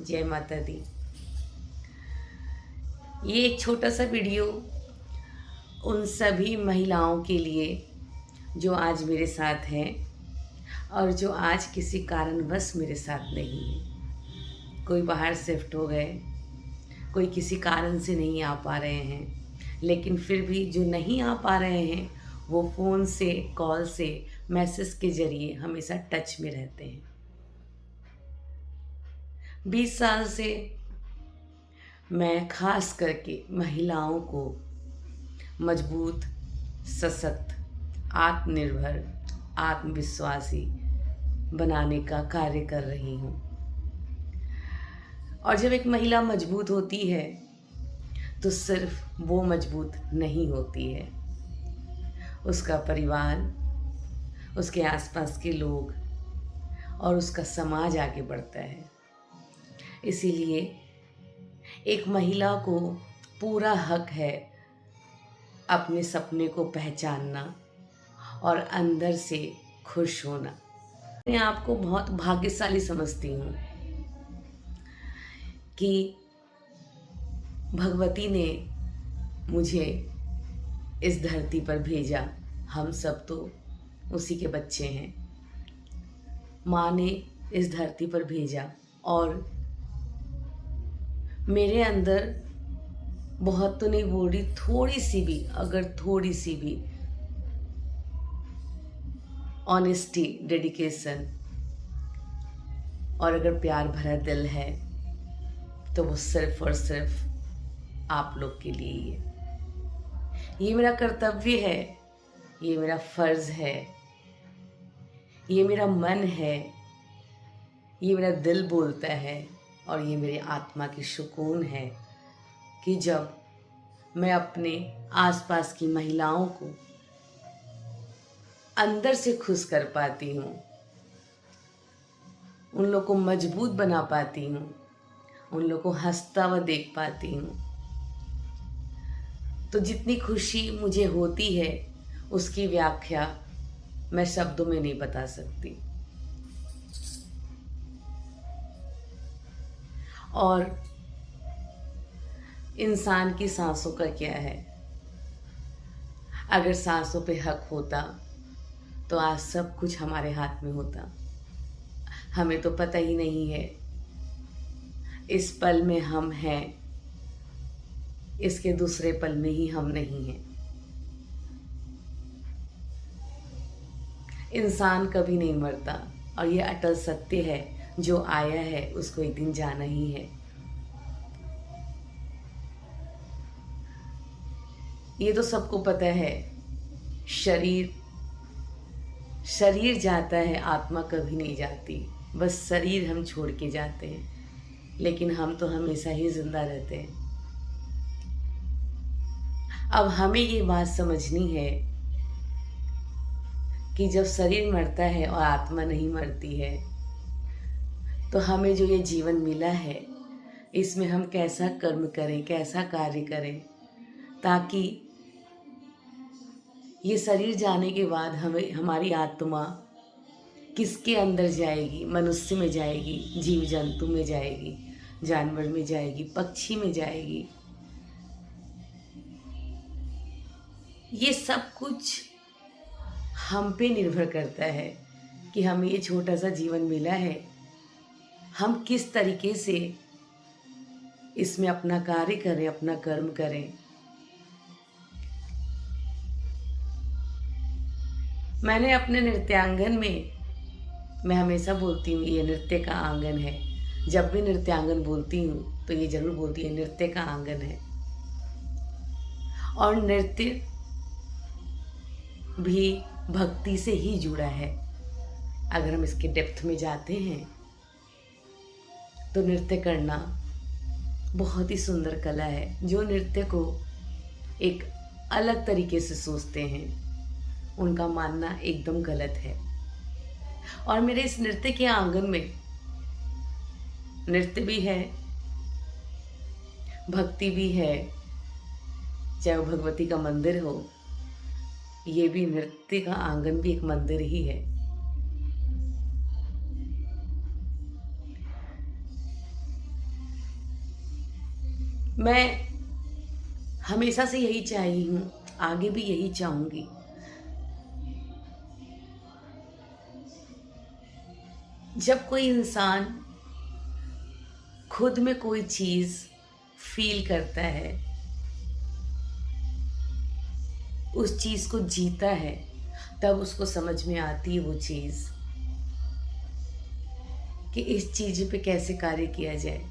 जय माता दी। ये एक छोटा सा वीडियो उन सभी महिलाओं के लिए जो आज मेरे साथ हैं और जो आज किसी कारणवश मेरे साथ नहीं है। कोई बाहर शिफ्ट हो गए, कोई किसी कारण से नहीं आ पा रहे हैं, लेकिन फिर भी जो नहीं आ पा रहे हैं वो फ़ोन से, कॉल से, मैसेज के ज़रिए हमेशा टच में रहते हैं। 20 साल से मैं खास करके महिलाओं को मजबूत, सशक्त, आत्मनिर्भर, आत्मविश्वासी बनाने का कार्य कर रही हूँ। और जब एक महिला मजबूत होती है तो सिर्फ वो मजबूत नहीं होती है, उसका परिवार, उसके आसपास के लोग और उसका समाज आगे बढ़ता है। इसीलिए एक महिला को पूरा हक है अपने सपने को पहचानना और अंदर से खुश होना। मैं आपको बहुत भाग्यशाली समझती हूँ कि भगवती ने मुझे इस धरती पर भेजा। हम सब तो उसी के बच्चे हैं। माँ ने इस धरती पर भेजा और मेरे अंदर बहुत तो नहीं बोल रही, थोड़ी सी भी, अगर थोड़ी सी भी ऑनेस्टी, डेडिकेशन और अगर प्यार भरा दिल है तो वो सिर्फ और सिर्फ आप लोग के लिए ही है। ये मेरा कर्तव्य है, ये मेरा फर्ज है, ये मेरा मन है, ये मेरा दिल बोलता है और ये मेरी आत्मा की सुकून है कि जब मैं अपने आसपास की महिलाओं को अंदर से खुश कर पाती हूँ, उन लोग को मजबूत बना पाती हूँ, उन लोग को हंसता हुआ देख पाती हूँ, तो जितनी खुशी मुझे होती है उसकी व्याख्या मैं शब्दों में नहीं बता सकती। और इंसान की सांसों का क्या है? अगर सांसों पे हक होता तो आज सब कुछ हमारे हाथ में होता। हमें तो पता ही नहीं है इस पल में हम हैं, इसके दूसरे पल में ही हम नहीं हैं। इंसान कभी नहीं मरता और ये अटल सत्य है, जो आया है उसको एक दिन जाना ही है। ये तो सबको पता है। शरीर शरीर जाता है, आत्मा कभी नहीं जाती। बस शरीर हम छोड़ के जाते हैं, लेकिन हम तो हमेशा ही जिंदा रहते हैं। अब हमें ये बात समझनी है कि जब शरीर मरता है और आत्मा नहीं मरती है तो हमें जो ये जीवन मिला है इसमें हम कैसा कर्म करें, कैसा कार्य करें, ताकि ये शरीर जाने के बाद हमें, हमारी आत्मा किसके अंदर जाएगी? मनुष्य में जाएगी, जीव जंतु में जाएगी, जानवर में जाएगी, पक्षी में जाएगी। ये सब कुछ हम पे निर्भर करता है कि हमें ये छोटा सा जीवन मिला है, हम किस तरीके से इसमें अपना कार्य करें, अपना कर्म करें। मैंने अपने नृत्यांगन में, मैं हमेशा बोलती हूँ ये नृत्य का आंगन है। जब भी नृत्यांगन बोलती हूँ तो ये जरूर बोलती है नृत्य का आंगन है। और नृत्य भी भक्ति से ही जुड़ा है। अगर हम इसके डेप्थ में जाते हैं तो नृत्य करना बहुत ही सुंदर कला है। जो नृत्य को एक अलग तरीके से सोचते हैं उनका मानना एकदम गलत है। और मेरे इस नृत्य के आंगन में नृत्य भी है, भक्ति भी है। चाहे वो भगवती का मंदिर हो, ये भी नृत्य का आंगन भी एक मंदिर ही है। मैं हमेशा से यही चाही हूँ, आगे भी यही चाहूँगी। जब कोई इंसान खुद में कोई चीज़ फ़ील करता है, उस चीज़ को जीता है, तब उसको समझ में आती है वो चीज़ कि इस चीज़ पे कैसे कार्य किया जाए।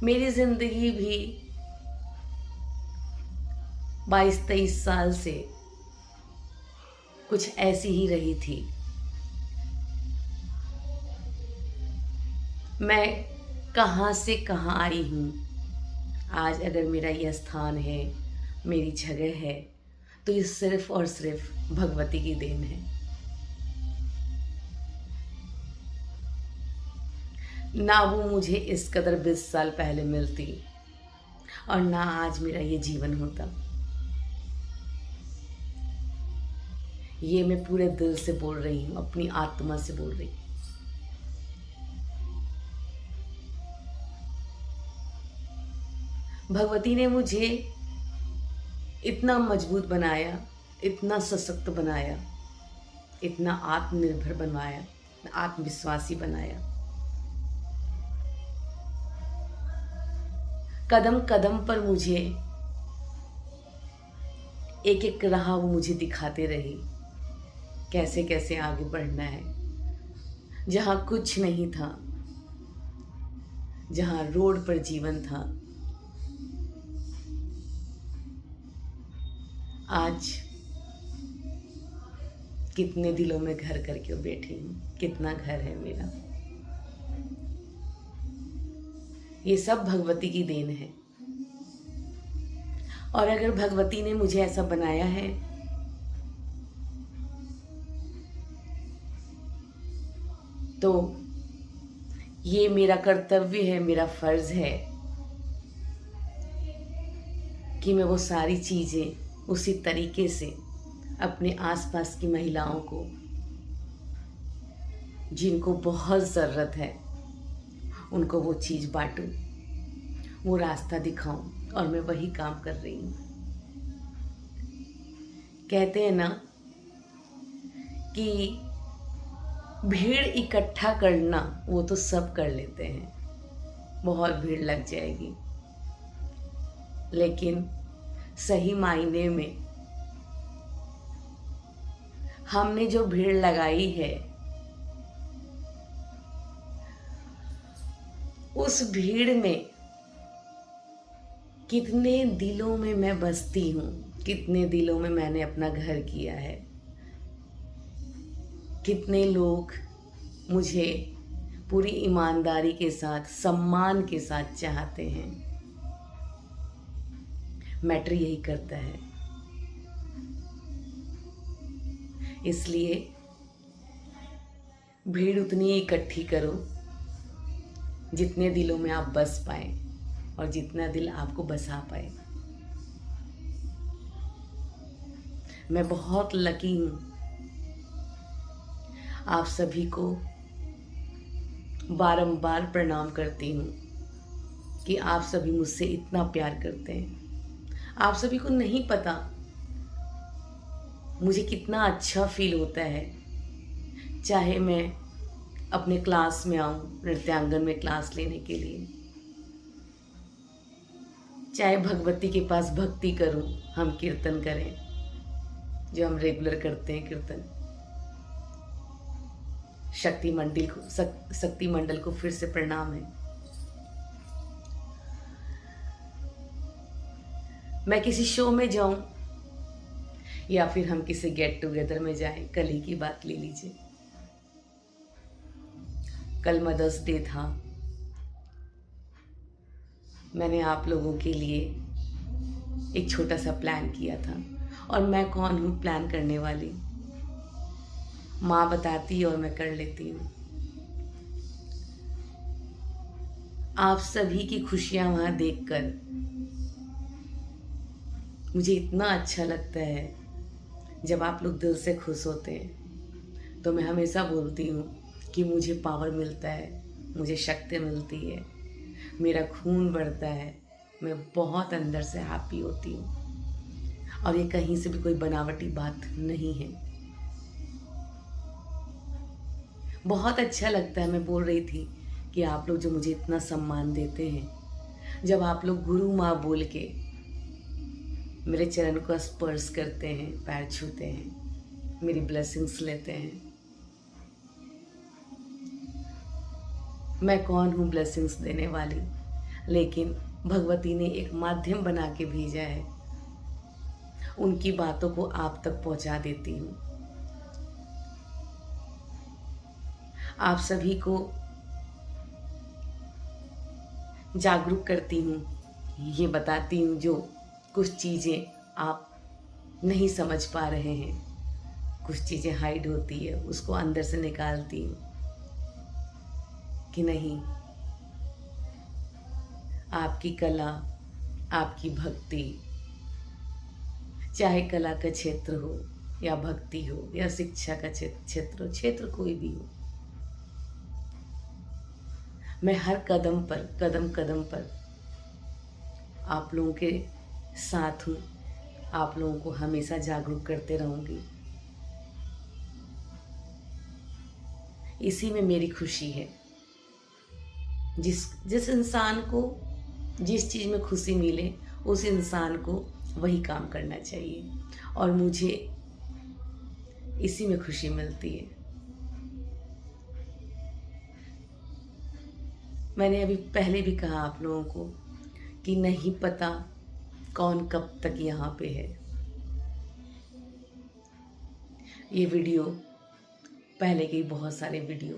मेरी ज़िंदगी भी 22-23 साल से कुछ ऐसी ही रही थी। मैं कहाँ से कहाँ आई हूँ। आज अगर मेरा यह स्थान है, मेरी जगह है, तो ये सिर्फ़ और सिर्फ़ भगवती की देन है। ना वो मुझे इस कदर 20 साल पहले मिलती और ना आज मेरा ये जीवन होता। ये मैं पूरे दिल से बोल रही हूँ, अपनी आत्मा से बोल रही हूँ। भगवती ने मुझे इतना मजबूत बनाया, इतना सशक्त बनाया, इतना आत्मनिर्भर बनवाया, आत्मविश्वासी बनाया। कदम कदम पर मुझे एक एक राह वो मुझे दिखाते रही, कैसे कैसे आगे बढ़ना है। जहाँ कुछ नहीं था, जहाँ रोड पर जीवन था, आज कितने दिलों में घर करके बैठी हूँ। कितना घर है मेरा। ये सब भगवती की देन है। और अगर भगवती ने मुझे ऐसा बनाया है, तो ये मेरा कर्तव्य है, मेरा फर्ज है कि मैं वो सारी चीज़ें उसी तरीके से अपने आसपास की महिलाओं को, जिनको बहुत ज़रूरत है, उनको वो चीज़ बांटूं, वो रास्ता दिखाऊं। और मैं वही काम कर रही हूँ। कहते हैं ना कि भीड़ इकट्ठा करना वो तो सब कर लेते हैं, बहुत भीड़ लग जाएगी, लेकिन सही मायने में हमने जो भीड़ लगाई है, उस भीड़ में कितने दिलों में मैं बसती हूँ, कितने दिलों में मैंने अपना घर किया है, कितने लोग मुझे पूरी ईमानदारी के साथ, सम्मान के साथ चाहते हैं। मैटर यही करता है। इसलिए भीड़ उतनी इकट्ठी करो जितने दिलों में आप बस पाए और जितना दिल आपको बसा पाए। मैं बहुत लकी हूँ। आप सभी को बारंबार प्रणाम करती हूँ कि आप सभी मुझसे इतना प्यार करते हैं। आप सभी को नहीं पता मुझे कितना अच्छा फील होता है, चाहे मैं अपने क्लास में आऊँ, नृत्यांगन में क्लास लेने के लिए, चाहे भगवती के पास भक्ति करूँ, हम कीर्तन करें, जो हम रेगुलर करते हैं कीर्तन। शक्ति मंडल को फिर से प्रणाम है। मैं किसी शो में जाऊं या फिर हम किसी गेट टुगेदर में जाएं, कल ही की बात ले लीजिए। कल मदर्स डे था। मैंने आप लोगों के लिए एक छोटा सा प्लान किया था, और मैं कौन हूँ प्लान करने वाली? माँ बताती और मैं कर लेती हूँ। आप सभी की खुशियाँ वहाँ देखकर मुझे इतना अच्छा लगता है। जब आप लोग दिल से खुश होते हैं तो मैं हमेशा बोलती हूँ कि मुझे पावर मिलता है, मुझे शक्ति मिलती है, मेरा खून बढ़ता है, मैं बहुत अंदर से हैप्पी होती हूँ। और ये कहीं से भी कोई बनावटी बात नहीं है। बहुत अच्छा लगता है, मैं बोल रही थी कि आप लोग जो मुझे इतना सम्मान देते हैं, जब आप लोग गुरु माँ बोल के मेरे चरण को स्पर्श करते हैं, पैर छूते हैं, मेरी ब्लेसिंग्स लेते हैं। मैं कौन हूँ ब्लेसिंग्स देने वाली, लेकिन भगवती ने एक माध्यम बना के भेजा है, उनकी बातों को आप तक पहुँचा देती हूँ। आप सभी को जागरूक करती हूँ, ये बताती हूँ जो कुछ चीज़ें आप नहीं समझ पा रहे हैं, कुछ चीज़ें हाइड होती है, उसको अंदर से निकालती हूँ कि नहीं, आपकी कला, आपकी भक्ति, चाहे कला का क्षेत्र हो या भक्ति हो या शिक्षा का क्षेत्र हो, क्षेत्र कोई भी हो, मैं हर कदम पर आप लोगों के साथ हूँ, आप लोगों को हमेशा जागरूक करते रहूँगी। इसी में मेरी खुशी है। जिस इंसान को जिस चीज़ में खुशी मिले, उस इंसान को वही काम करना चाहिए, और मुझे इसी में खुशी मिलती है। मैंने अभी पहले भी कहा आप लोगों को कि नहीं पता कौन कब तक यहाँ पे है। ये वीडियो, पहले के बहुत सारे वीडियो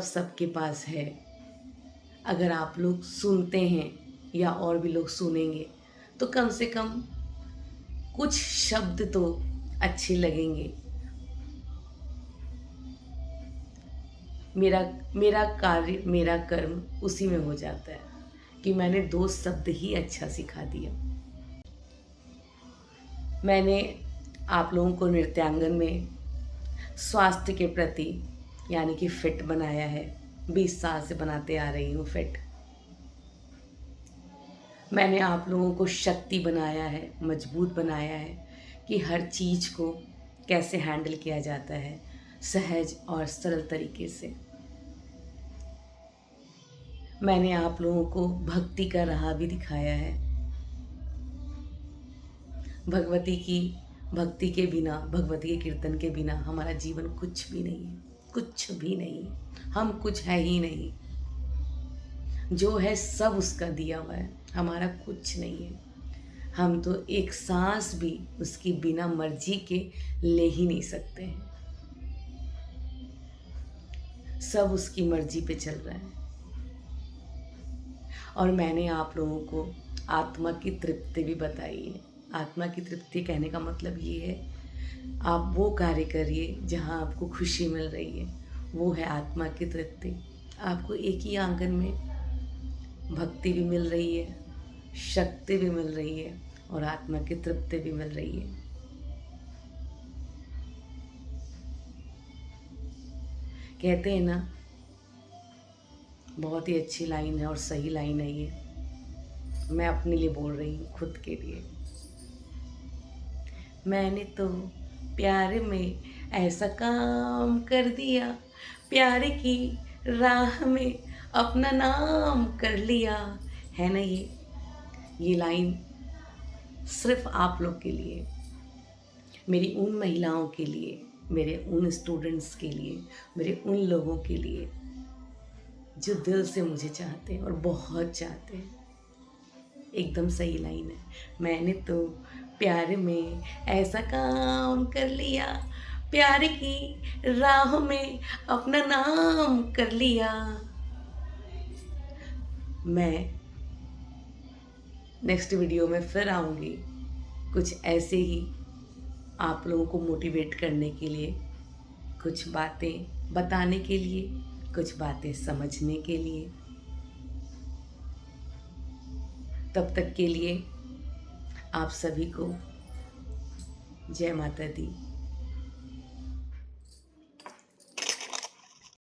सबके पास है। अगर आप लोग सुनते हैं या और भी लोग सुनेंगे तो कम से कम कुछ शब्द तो अच्छे लगेंगे। मेरा कार्य, मेरा कर्म उसी में हो जाता है कि मैंने 2 शब्द ही अच्छा सिखा दिया। मैंने आप लोगों को नृत्यांगन में स्वास्थ्य के प्रति यानी कि फिट बनाया है। 20 साल से बनाते आ रही हूँ फिट। मैंने आप लोगों को शक्ति बनाया है, मजबूत बनाया है कि हर चीज़ को कैसे हैंडल किया जाता है सहज और सरल तरीके से। मैंने आप लोगों को भक्ति का राह भी दिखाया है। भगवती की भक्ति के बिना, भगवती के कीर्तन के बिना हमारा जीवन कुछ भी नहीं है, कुछ भी नहीं है। हम कुछ है ही नहीं, जो है सब उसका दिया हुआ है, हमारा कुछ नहीं है। हम तो एक सांस भी उसकी बिना मर्जी के ले ही नहीं सकते हैं। सब उसकी मर्जी पे चल रहा है। और मैंने आप लोगों को आत्मा की तृप्ति भी बताई है। आत्मा की तृप्ति कहने का मतलब ये है, आप वो कार्य करिए जहाँ आपको खुशी मिल रही है, वो है आत्मा की तृप्ति। आपको एक ही आंगन में भक्ति भी मिल रही है, शक्ति भी मिल रही है और आत्मा की तृप्ति भी मिल रही है। कहते हैं ना, बहुत ही अच्छी लाइन है और सही लाइन है ये। मैं अपने लिए बोल रही हूँ, खुद के लिए। मैंने तो प्यार में ऐसा काम कर दिया, प्यार की राह में अपना नाम कर लिया। है ना ये लाइन सिर्फ आप लोग के लिए, मेरी उन महिलाओं के लिए, मेरे उन स्टूडेंट्स के लिए, मेरे उन लोगों के लिए जो दिल से मुझे चाहते हैं और बहुत चाहते हैं। एकदम सही लाइन है। मैंने तो प्यार में ऐसा काम कर लिया, प्यार की राह में अपना नाम कर लिया। मैं नेक्स्ट वीडियो में फिर आऊँगी, कुछ ऐसे ही आप लोगों को मोटिवेट करने के लिए, कुछ बातें बताने के लिए, कुछ बातें समझने के लिए। तब तक के लिए आप सभी को जय माता दी।